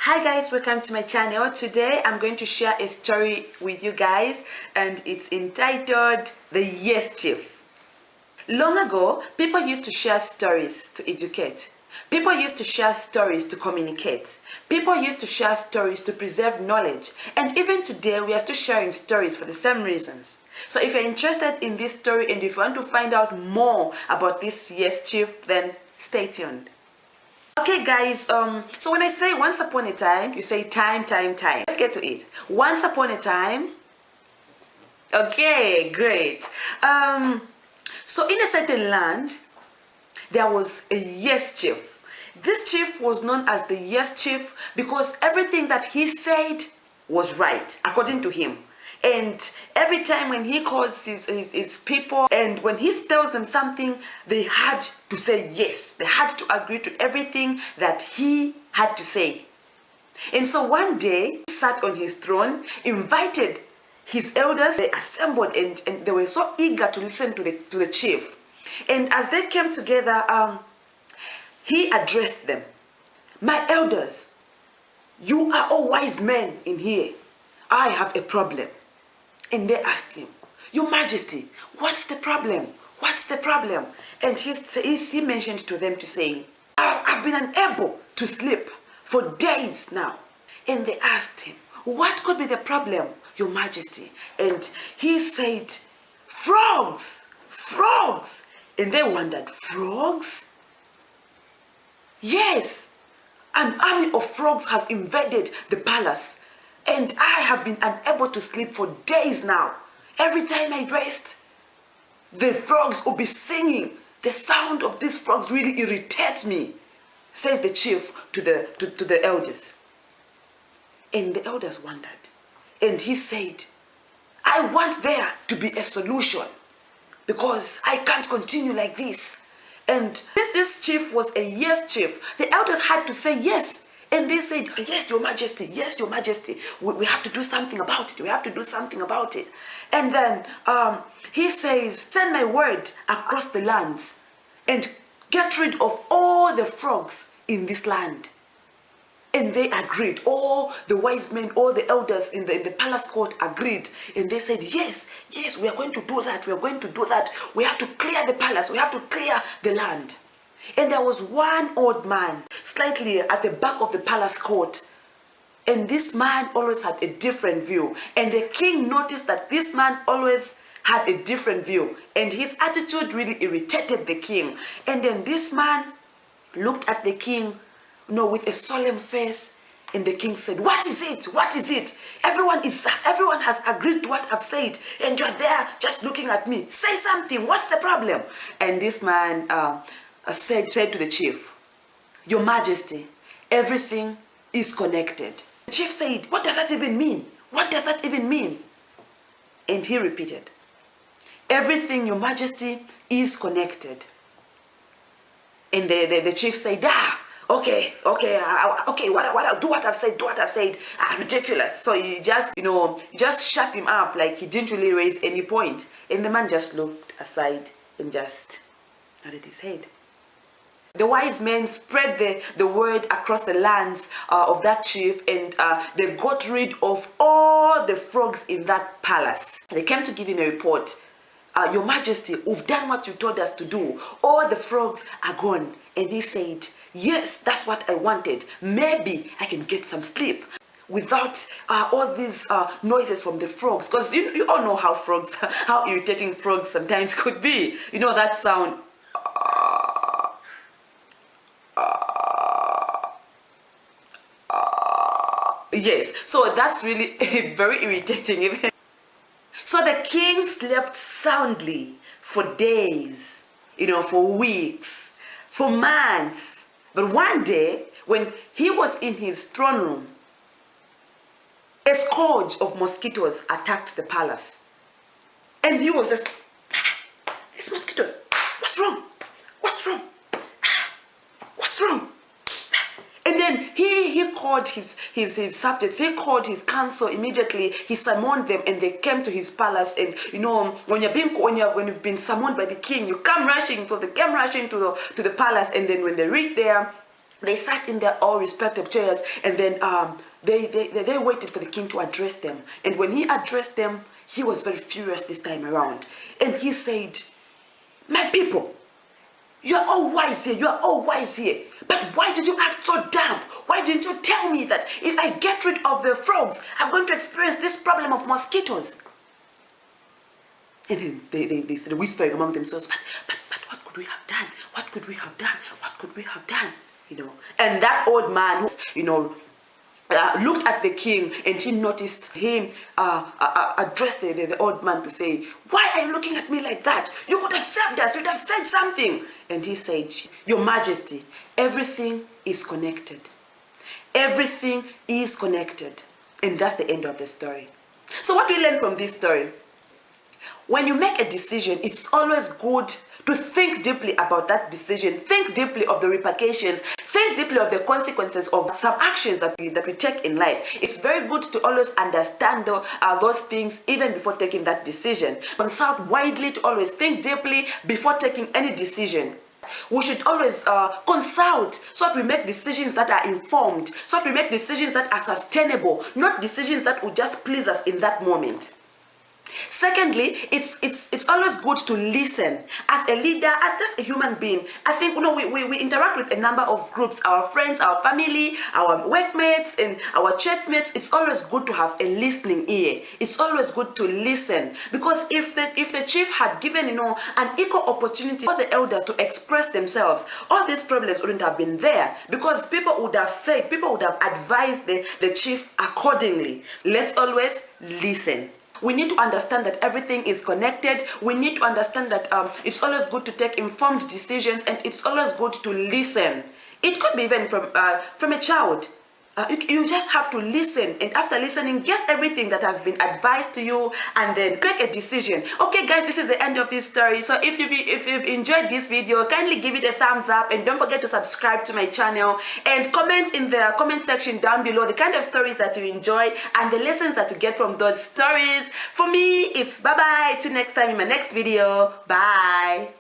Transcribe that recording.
Hi guys, welcome to my channel. Today I'm going to share a story with you guys and it's entitled The Yes Chief. Long ago, people used to share stories to educate. People used to share stories to communicate. People used to share stories to preserve knowledge. And even today, we are still sharing stories for the same reasons. So if you're interested in this story and if you want to find out more about this Yes Chief, then stay tuned. Okay guys, so when I say once upon a time, you say time. Let's get to it. Once upon a time. Okay, great. So in a certain land, there was a Yes Chief. This chief was known as the Yes Chief because everything that he said was right, according to him. And every time when he calls his people and when he tells them something, they had to say yes. They had to agree to everything that he had to say. And so one day, he sat on his throne, invited his elders, they assembled and they were so eager to listen to the chief. And as they came together, he addressed them. My elders, you are all wise men in here. I have a problem. And they asked him, Your Majesty, what's the problem? What's the problem? And he mentioned to them to say, I've been unable to sleep for days now. And they asked him, what could be the problem, Your Majesty? And he said, frogs. And they wondered, frogs? Yes, an army of frogs has invaded the palace. And I have been unable to sleep for days now. Every time I rest, the frogs will be singing. The sound of these frogs really irritates me, says the chief to the elders. And the elders wondered. And he said, I want there to be a solution because I can't continue like this. And this chief was a Yes Chief. The elders had to say yes. And they said, yes, Your Majesty, yes, Your Majesty. We have to do something about it. We have to do something about it. And then he says, send my word across the lands and get rid of all the frogs in this land. And they agreed. All the wise men, all the elders in the palace court agreed. And they said, yes, we are going to do that. We are going to do that. We have to clear the palace. We have to clear the land. And there was one old man, slightly at the back of the palace court. And this man always had a different view. And the king noticed that this man always had a different view. And his attitude really irritated the king. And then this man looked at the king, with a solemn face. And the king said, what is it? What is it? Everyone has agreed to what I've said. And you're there just looking at me. Say something. What's the problem? And this man said to the chief, Your Majesty, everything is connected. The chief said, what does that even mean? What does that even mean? And he repeated, everything, Your Majesty, is connected. And the chief said, okay, do what I've said. Ridiculous. So he just shut him up, like he didn't really raise any point. And the man just looked aside and just nodded his head. The wise men spread the word across the lands of that chief, and they got rid of all the frogs in that palace. They came to give him a report. Your Majesty, we've done what you told us to do. All the frogs are gone. And he said, yes, that's what I wanted. Maybe I can get some sleep without all these noises from the frogs. Because you all know how irritating frogs sometimes could be. You know that sound. Yes, so that's really very irritating. So the king slept soundly for days, for weeks, for months. But one day, when he was in his throne room, a scourge of mosquitoes attacked the palace. And he was just, these mosquitoes, what's wrong? What's wrong? What's wrong? And then he called his subjects, he called his council immediately, he summoned them and they came to his palace. And when you've been summoned by the king, you come rushing, so they came rushing to the palace. And then when they reached there, They sat in their all respective chairs, and then they waited for the king to address them. And when he addressed them, he was very furious this time around. And he said, "My people, you are all wise here. You are all wise here. But why did you act so dumb? Why didn't you tell me that if I get rid of the frogs, I'm going to experience this problem of mosquitoes?" And then they started whispering among themselves, but what could we have done? What could we have done? What could we have done? You know, and that old man, looked at the king, and he noticed him address the old man to say, "Why are you looking at me like that? You could have saved us. You'd have said something." And he said, "Your Majesty, everything is connected. Everything is connected." And that's the end of the story. So what we learn from this story: when you make a decision, it's always good to think deeply about that decision. Think deeply of the repercussions. Think deeply of the consequences of some actions that we take in life. It's very good to always understand those things even before taking that decision. Consult widely, to always think deeply before taking any decision. We should always consult, so that we make decisions that are informed, so that we make decisions that are sustainable, not decisions that will just please us in that moment. Secondly, it's always good to listen. As a leader, as just a human being, I think we interact with a number of groups, our friends, our family, our workmates, and our churchmates. It's always good to have a listening ear. It's always good to listen, because if the chief had given an equal opportunity for the elders to express themselves, all these problems wouldn't have been there, because people would have advised the chief accordingly. Let's always listen. We need to understand that everything is connected. We need to understand that it's always good to take informed decisions, and it's always good to listen. It could be even from a child. You just have to listen, and after listening, get everything that has been advised to you, and then make a decision. Okay guys, this is the end of this story. So if you've enjoyed this video, kindly give it a thumbs up, and don't forget to subscribe to my channel, and comment in the comment section down below the kind of stories that you enjoy and the lessons that you get from those stories. For me, it's bye bye till next time in my next video. Bye.